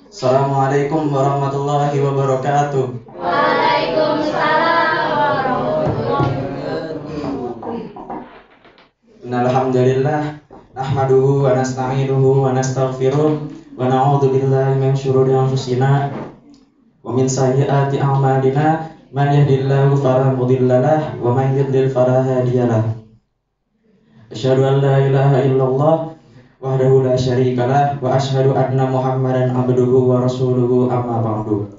Assalamualaikum warahmatullahi wabarakatuh. Waalaikumsalam warahmatullahi wabarakatuh. Innalhamdulillah nahmaduhu wa nasta'inuhu wa nastaghfiruh wa na'udzu billahi min syururi anfusina wa min sayyiati a'malina man yahdihillahu fala mudhillalah wa man yudlil fala hadiyalah. Asyhadu an la ilaha illallah wahdahu la syarikalah wa asyhadu anna Muhammadan abduhu wa rasuluhu amma ba'du.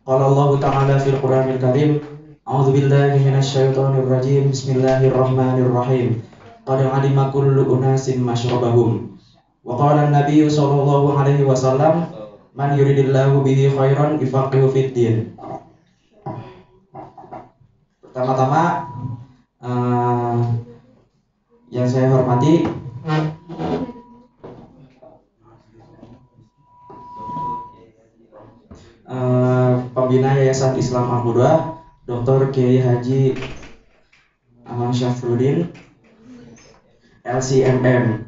Qala Allah ta'ala fil Qur'anil Karim, a'udzu billahi minasy syaithanir rajim. Bismillahirrahmanirrahim. Qad 'alima kullu unasin masyrabahum. Wa qala an-nabiy sallallahu alaihi wasallam, man yuridillahu bihi khairan yufaqihu fid din. Pertama-tama yang saya hormati pembina Yayasan Islam Al-Qudwah, Dr. Kiai Haji Amang Syafruddin LCMM.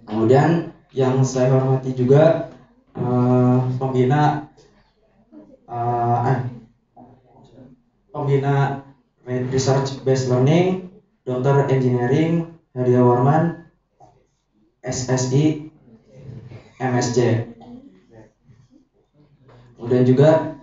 Kemudian yang saya hormati juga pembina Research Based Learning, Dr. Engineering Hadia Warman SSI MSc. Kemudian juga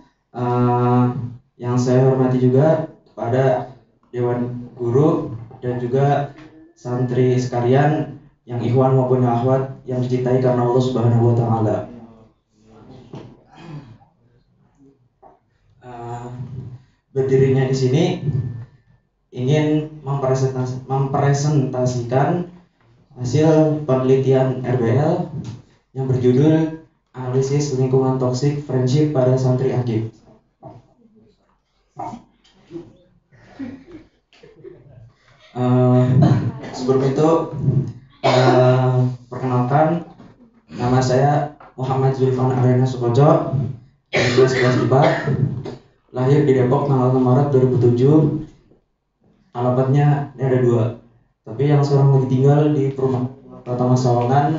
yang saya hormati juga kepada Dewan Guru dan juga santri sekalian yang ikhwan maupun yang akhwat yang dicintai karena Allah Subhanahu wa taala. Berdirinya di sini ingin mempresentasikan hasil penelitian RBL yang berjudul Analisis Lingkungan Toksik Friendship pada Santri Akif. Sebelum itu perkenalkan, nama saya Muhammad Zulfan Arena Sukojo, 11 lahir di Depok tanggal 6 Maret 2007. Alamatnya ini ada 2, tapi yang sekarang lagi tinggal di perumahan Pertama Sawangan,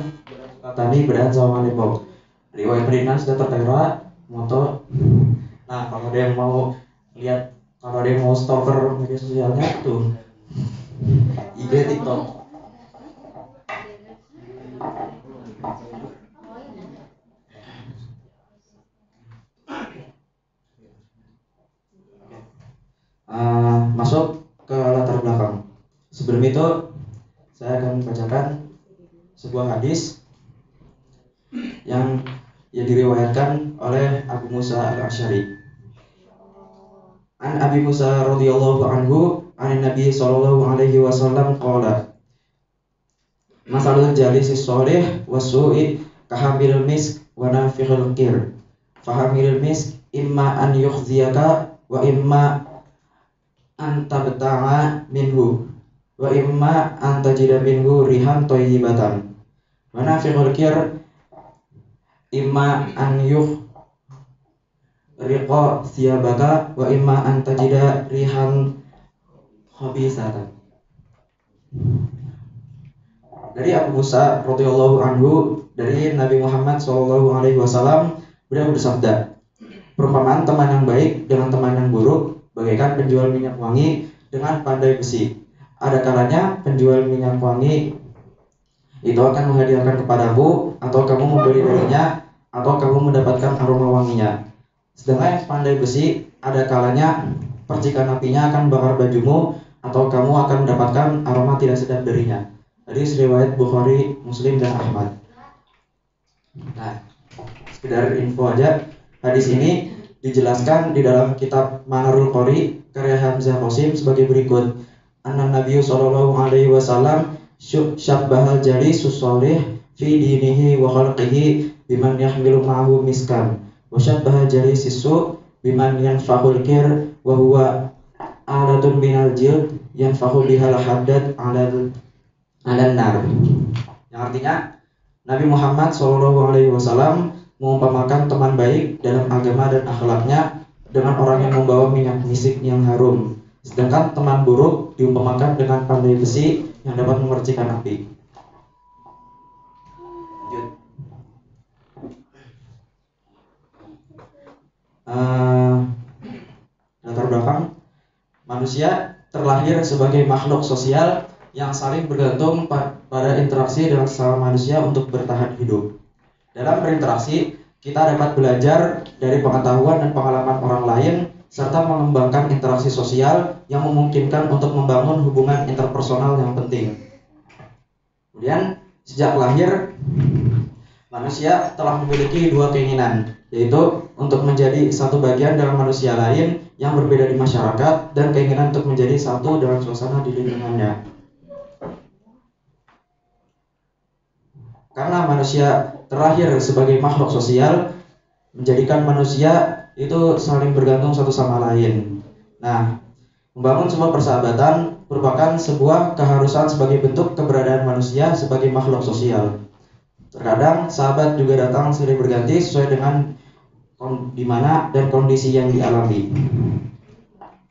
Tani, Bedahan Sawangan, Depok. Riwayat perizinan sudah tertera, moto. Nah, kalau ada yang mau lihat, kalau ada yang mau stalker media sosialnya tuh, IG, TikTok. Masuk ke latar belakang. Sebelum itu, saya akan membacakan sebuah hadis yang diriwayatkan oleh Abu Musa Al-Asy'ari. An Abi Musa radhiyallahu anhu, an Nabi sallallahu alaihi wasallam qala, masalul jalisis sholih wasu'i kahamil misk wa nafikhil qir. Fahamil misk imma an yukhziyaka wa imma an tabta'a minhu wa imma an tajida minhu rihan thayyibatan. Wa nafikhil qir imma an riqa thiyabaka wa imma an tajida rihan khabisatan. Dari Abu Musa radhiyallahu anhu, dari Nabi Muhammad sallallahu alaihi wasallam, beliau bersabda, perumpamaan teman yang baik dengan teman yang buruk bagaikan penjual minyak wangi dengan pandai besi. Ada kalanya penjual minyak wangi itu akan menghadiahkan kepadamu, atau kamu membeli darinya, atau kamu mendapatkan aroma wanginya. Sedangkan pandai besi, ada kalanya percikan apinya akan bakar bajumu, atau kamu akan mendapatkan aroma tidak sedap darinya. Hadis riwayat Bukhari, Muslim, dan Ahmad. Nah, sekedar info aja, hadis ini dijelaskan di dalam kitab Manarul Qori karya Hamzah Qasim sebagai berikut. Anna Nabi sallallahu alaihi wasallam syabbahal jalisus sholih fi dinihi wa khalqihi biman yahmilu ma'ahu miskan. Wa syabbaha jalisis su biman yanfahul kir wa huwa alatun minal jild yanfahu bihal haddad ala nar. Yang artinya, Nabi Muhammad SAW mengumpamakan teman baik dalam agama dan akhlaknya dengan orang yang membawa minyak misik yang harum. Sedangkan teman buruk diumpamakan dengan pandai besi yang dapat memercikan api. Lanjut. Manusia terlahir sebagai makhluk sosial yang saling bergantung pada interaksi dengan sesama manusia untuk bertahan hidup. Dalam berinteraksi, kita dapat belajar dari pengetahuan dan pengalaman orang lain serta mengembangkan interaksi sosial yang memungkinkan untuk membangun hubungan interpersonal yang penting. Kemudian, sejak lahir, manusia telah memiliki dua keinginan, yaitu untuk menjadi satu bagian dengan manusia lain yang berbeda di masyarakat dan keinginan untuk menjadi satu dengan suasana di lingkungannya. Karena manusia terlahir sebagai makhluk sosial, menjadikan manusia itu saling bergantung satu sama lain. Nah, membangun sebuah persahabatan merupakan sebuah keharusan sebagai bentuk keberadaan manusia sebagai makhluk sosial. Terkadang sahabat juga datang silih berganti sesuai dengan di mana dan kondisi yang dialami.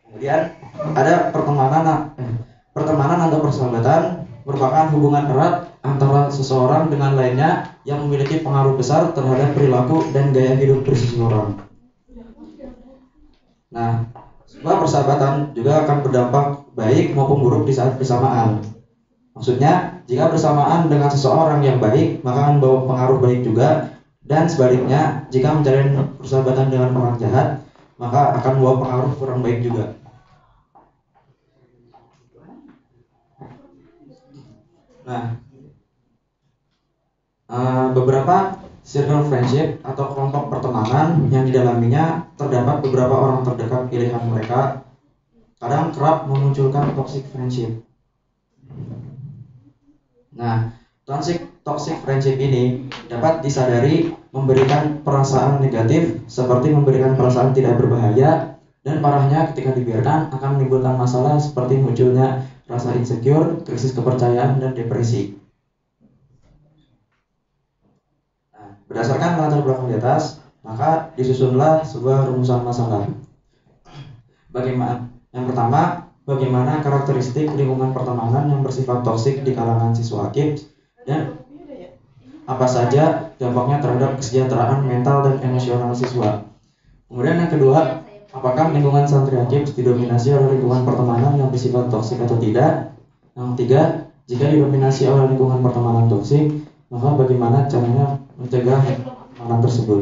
Kemudian ada pertemanan atau persahabatan merupakan hubungan erat antara seseorang dengan lainnya yang memiliki pengaruh besar terhadap perilaku dan gaya hidup seseorang. Nah, sebuah persahabatan juga akan berdampak baik maupun buruk di saat bersamaan. Maksudnya, jika bersamaan dengan seseorang yang baik, maka akan membawa pengaruh baik juga. Dan sebaliknya, jika menjalin persahabatan dengan orang jahat, maka akan membawa pengaruh kurang baik juga. Nah, beberapa circle friendship atau kelompok pertemanan yang didalaminya terdapat beberapa orang terdekat pilihan mereka, kadang kerap memunculkan toxic friendship. Nah, toxic friendship ini dapat disadari memberikan perasaan negatif seperti memberikan perasaan tidak berbahaya, dan parahnya ketika dibiarkan akan menimbulkan masalah seperti munculnya rasa insecure, krisis kepercayaan, dan depresi. Nah, berdasarkan latar belakang di atas, maka disusunlah sebuah rumusan masalah. Yang pertama, bagaimana karakteristik lingkungan pertemanan yang bersifat toksik di kalangan siswa AKIPS dan apa saja dampaknya terhadap kesejahteraan mental dan emosional siswa. Kemudian yang kedua, apakah lingkungan santri AKIPS didominasi oleh lingkungan pertemanan yang bersifat toksik atau tidak? Yang ketiga, jika didominasi oleh lingkungan pertemanan toksik, maka bagaimana caranya mencegah pertemanan tersebut?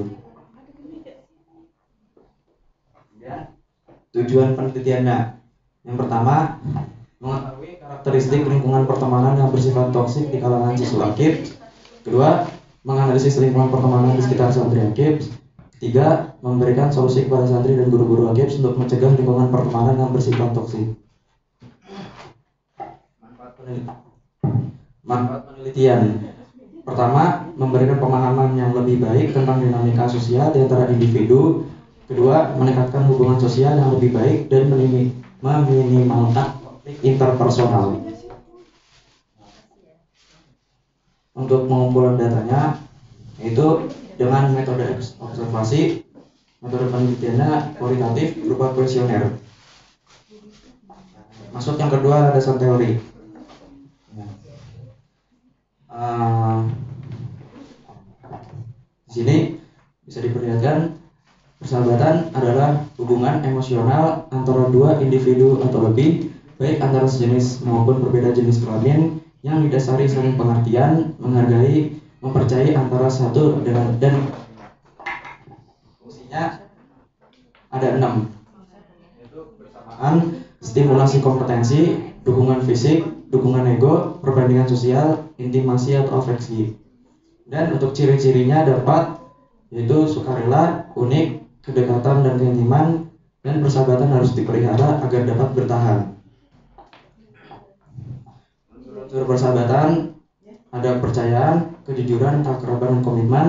Tujuan penelitiannya, yang pertama, mengetahui karakteristik lingkungan pertemanan yang bersifat toksik di kalangan siswa AKIPS. Kedua, menganalisis lingkungan pertemanan di sekitar santri AKIPS. Ketiga, memberikan solusi kepada santri dan guru-guru AKIPS untuk mencegah lingkungan pertemanan yang bersifat toksik. Manfaat penelitian. Pertama, memberikan pemahaman yang lebih baik tentang dinamika sosial di antara individu. Kedua, meningkatkan hubungan sosial yang lebih baik dan meminimalkan konflik interpersonal. Untuk pengumpulan datanya, yaitu dengan metode observasi, metode penelitiannya kualitatif berupa kuesioner. Masuk yang kedua, landasan teori. Di sini bisa diperlihatkan persahabatan adalah hubungan emosional antara dua individu atau lebih, baik antara sejenis maupun berbeda jenis kelamin, yang didasari saling pengertian, menghargai, mempercayai antara satu dengan dan fungsinya ada 6, yaitu bersamaan, stimulasi kompetensi, dukungan fisik, dukungan ego, perbandingan sosial, intimasi atau afeksi. Dan untuk ciri-cirinya dapat yaitu sukarela, unik, kedekatan dan keintiman, dan persahabatan harus dipelihara agar dapat bertahan. Unsur persahabatan ada kepercayaan, kejujuran, keakraban, dan komitmen.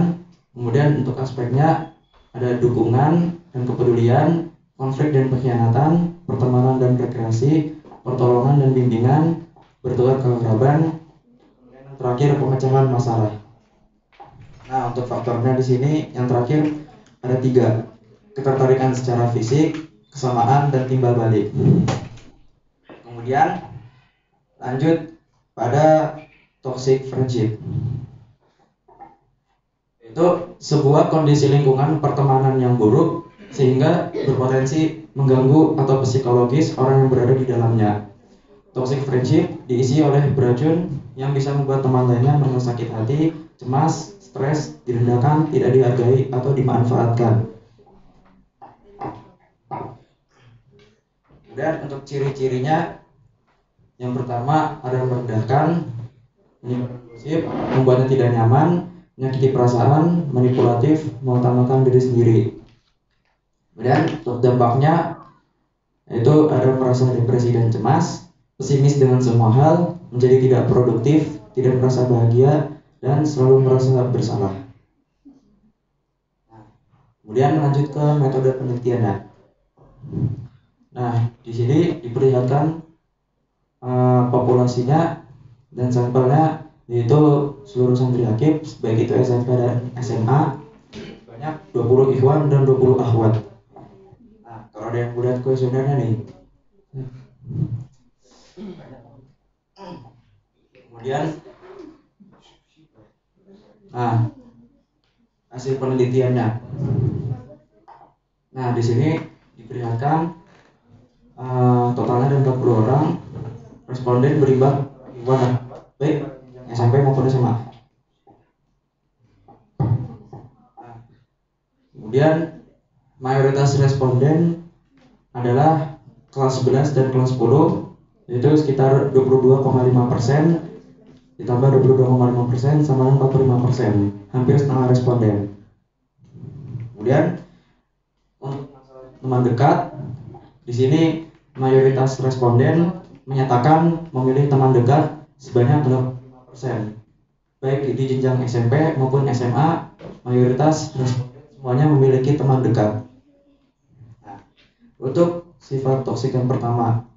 Kemudian untuk aspeknya ada dukungan dan kepedulian, konflik dan pengkhianatan, pertemanan dan rekreasi, pertolongan dan bimbingan, bertukar keakraban, kemudian yang terakhir pemecahan masalah. Nah, untuk faktornya di sini yang terakhir ada 3, ketertarikan secara fisik, kesamaan, dan timbal balik. Kemudian lanjut pada toxic friendship. Itu sebuah kondisi lingkungan pertemanan yang buruk sehingga berpotensi mengganggu atau psikologis orang yang berada di dalamnya. Toxic friendship diisi oleh beracun yang bisa membuat teman lainnya merasa sakit hati, cemas, stres, direndahkan, tidak dihargai, atau dimanfaatkan. Dan untuk ciri-cirinya, yang pertama ada merendahkan, menyebarkan gosip, membuatnya tidak nyaman, menyakiti perasaan, manipulatif, mengutamakan diri sendiri. Kemudian untuk dampaknya itu ada merasa depresi dan cemas, pesimis dengan semua hal, menjadi tidak produktif, tidak merasa bahagia, dan selalu merasa bersalah. Kemudian lanjut ke metode penelitiannya. Nah, di sini diperlihatkan populasinya dan sampelnya, yaitu seluruh santri akib baik itu SMP dan SMA, banyak 20 ikhwan dan 20 akhwat. Nah, kalau ada yang melihat kuesionernya nih. Kemudian hasil penelitiannya. Nah, di sini diperlihatkan totalnya ada 40 orang responden berimbang ikhwan baik SMP maupun SMA. Kemudian mayoritas responden adalah kelas 11 dan kelas 10, yaitu sekitar 22,5% ditambah 22,5% sama dengan 45%, hampir setengah responden. Kemudian untuk teman dekat, di sini mayoritas responden menyatakan memilih teman dekat sebanyak 85%. Baik di jenjang SMP maupun SMA, mayoritas responden semuanya memiliki teman dekat. Nah, untuk sifat toksik yang pertama,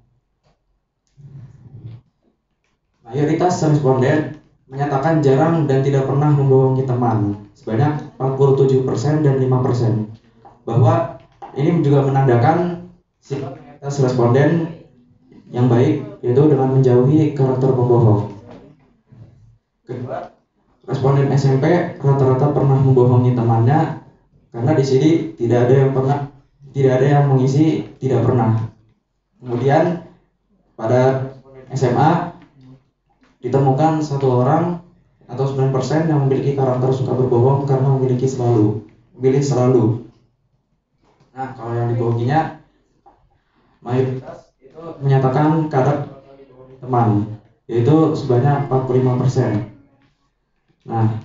mayoritas responden menyatakan jarang dan tidak pernah membohongi teman sebanyak 47% dan 5%, bahwa ini juga menandakan sifat mayoritas responden yang baik, yaitu dengan menjauhi karakter pembohong. Kedua, responden SMP rata-rata pernah membohongi temannya, karena di sini tidak ada yang mengisi tidak pernah. Kemudian pada SMA ditemukan 1 orang atau 9% yang memiliki karakter suka berbohong karena memilih selalu. Nah, kalau yang dibohonginya mayoritas itu menyatakan kadang teman, yaitu sebanyak 45%. Nah,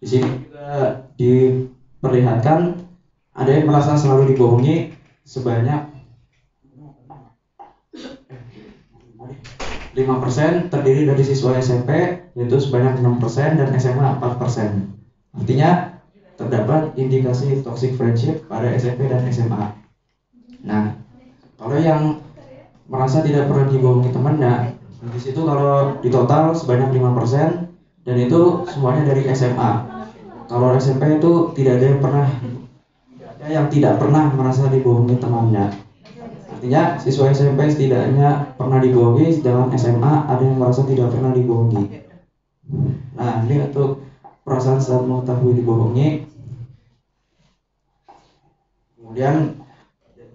di sini juga diperlihatkan ada yang merasa selalu dibohongi sebanyak 5%, terdiri dari siswa SMP yaitu sebanyak 6% dan SMA 4%. Artinya terdapat indikasi toxic friendship pada SMP dan SMA. Nah, kalau yang merasa tidak pernah dibohongi temannya, di situ kalau di total sebanyak 5%, dan itu semuanya dari SMA. Kalau SMP itu tidak ada yang tidak pernah merasa dibohongi temannya. Artinya siswa SMP setidaknya pernah dibohongi, sedangkan SMA ada yang merasa tidak pernah dibohongi. Nah, ini untuk perasaan saat mengetahui dibohongi. Kemudian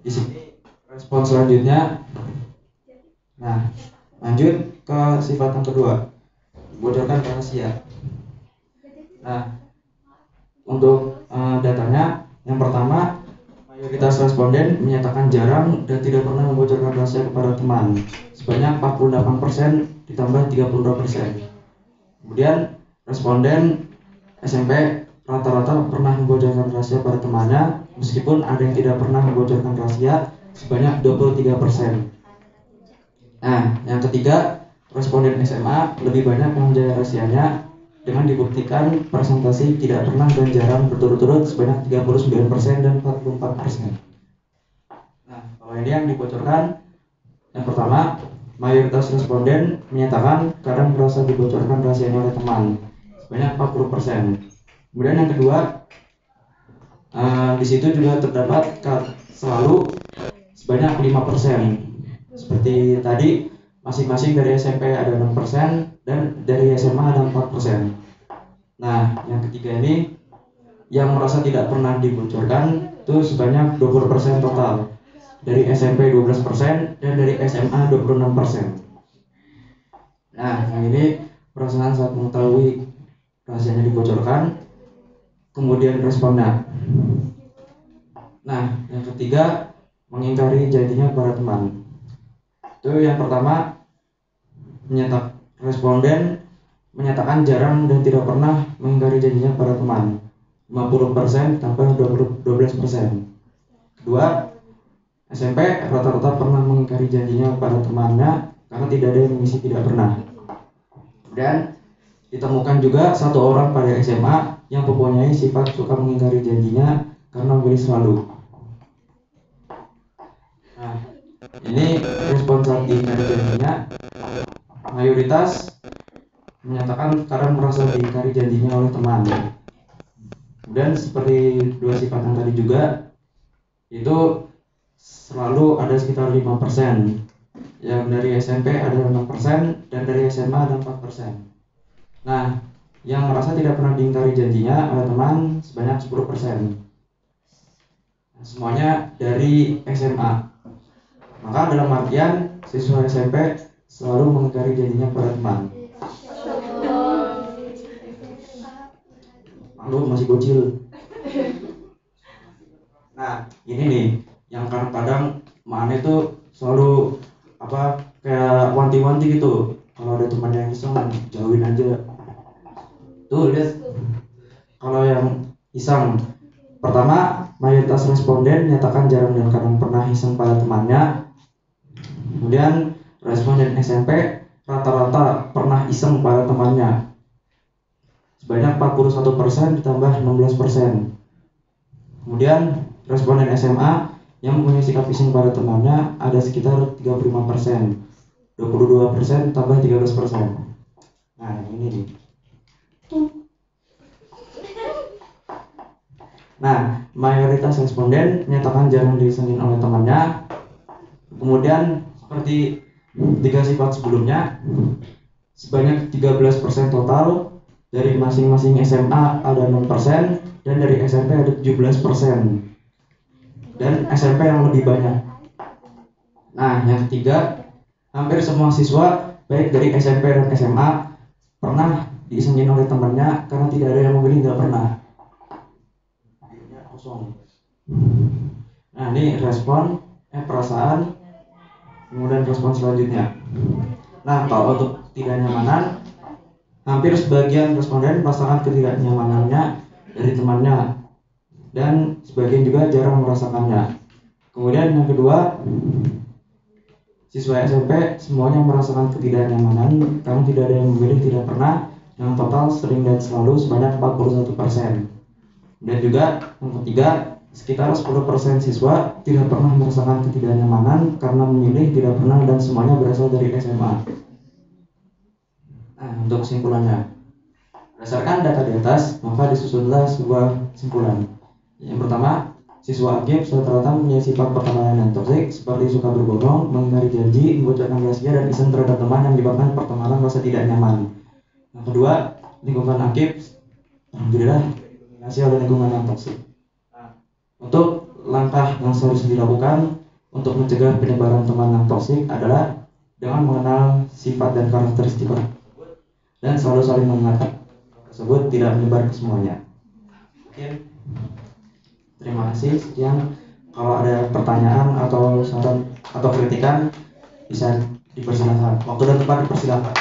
di sini respon selanjutnya. Nah, lanjut ke sifat yang kedua, bocorkan rahasia. Nah, untuk datanya, yang pertama, mayoritas responden menyatakan jarang dan tidak pernah membocorkan rahasia kepada teman sebanyak 48% ditambah 32%. Kemudian responden SMP rata-rata pernah membocorkan rahasia pada temannya, meskipun ada yang tidak pernah membocorkan rahasia sebanyak 23%. Nah, yang ketiga, responden SMA lebih banyak yang menjaga rahasianya dengan dibuktikan presentasi tidak pernah dan jarang berturut-turut sebanyak 39% dan 44%. Nah, kalau ini yang dibocorkan, yang pertama, mayoritas responden menyatakan kadang merasa dibocorkan rahasianya oleh teman sebanyak 40%. Kemudian yang kedua, di situ juga terdapat selalu sebanyak 5%. Seperti tadi, masing-masing dari SMP ada 6% dan dari SMA ada 4%. Nah, yang ketiga ini yang merasa tidak pernah dibocorkan itu sebanyak 20% total. Dari SMP 12% dan dari SMA 26%. Nah, yang ini perasaan saat mengetahui rahasianya dibocorkan, kemudian responnya. Nah, yang ketiga, mengingkari janjinya para teman. Itu yang pertama, responden menyatakan jarang dan tidak pernah mengingkari janjinya para teman. 50% tambah 12%. Kedua, SMP rata-rata pernah mengingkari janjinya pada temannya karena tidak ada yang mengisi tidak pernah. Dan ditemukan juga satu orang pada SMA yang mempunyai sifat suka mengingkari janjinya karena memilih selalu. Nah, ini respon saat diingkari janjinya. Mayoritas menyatakan karena merasa diingkari janjinya oleh teman. Dan seperti dua sifat yang tadi juga, itu selalu ada sekitar 5%. Yang dari SMP ada 6% dan dari SMA ada 4%. Nah, yang merasa tidak pernah diingkari janjinya oleh teman sebanyak 10%. Nah, semuanya dari SMA. Maka dalam artian siswa SMP selalu mengingkari janjinya pada teman. Malu masih bocil. Nah, ini nih yang kadang-kadang Mak itu selalu kayak wanti-wanti gitu. Kalau ada teman yang iseng, jauhin aja. Tuh lihat, kalau yang iseng, pertama mayoritas responden nyatakan jarang dan kadang pernah iseng pada temannya. Kemudian responden SMP rata-rata pernah iseng pada temannya sebanyak 41% ditambah 16%. Kemudian responden SMA yang mempunyai sikap iseng pada temannya ada sekitar 35%. 22% tambah 13%. Nah, ini nih. Nah, mayoritas responden menyatakan jarang disengin oleh temannya. Kemudian seperti tiga sifat sebelumnya, sebanyak 13% total. Dari masing-masing SMA ada 6% dan dari SMP ada 17%. Dan SMP yang lebih banyak. Nah, yang ketiga, hampir semua siswa baik dari SMP dan SMA pernah diisengin oleh temannya karena tidak ada yang memilih tidak pernah. Kosong. Nah, ini respon, perasaan, kemudian respon selanjutnya. Nah, kalau untuk tidak nyamanan, hampir sebagian responden merasakan ketidaknyamanannya dari temannya dan sebagian juga jarang merasakannya. Kemudian yang kedua, siswa SMP semuanya merasakan ketidaknyamanan karena tidak ada yang memilih tidak pernah, yang total sering dan selalu sebanyak 41%. Dan juga yang ketiga, sekitar 10% siswa tidak pernah merasakan ketidaknyamanan karena memilih tidak pernah dan semuanya berasal dari SMA. Nah, untuk kesimpulannya, berdasarkan data di atas, maka disusunlah sebuah kesimpulan. Yang pertama, siswa aktif rata-rata mempunyai sifat pertemanan yang toksik seperti suka berbohong, mengingkari janji, membocorkan rahasia, dan iseng terhadap teman yang menyebabkan pertemanan merasa tidak nyaman. Yang kedua, lingkungan aktif alhamdulillah didominasi oleh lingkungan yang toksik. Untuk langkah yang seharusnya dilakukan untuk mencegah penyebaran teman yang toksik adalah dengan mengenal sifat dan karakteristik dan selalu saling mengingatkan tersebut tidak menyebar ke semuanya. Terima kasih. Sekian. Kalau ada pertanyaan atau saran atau kritikan bisa dipersilakan. Waktu dan tempat dipersilakan.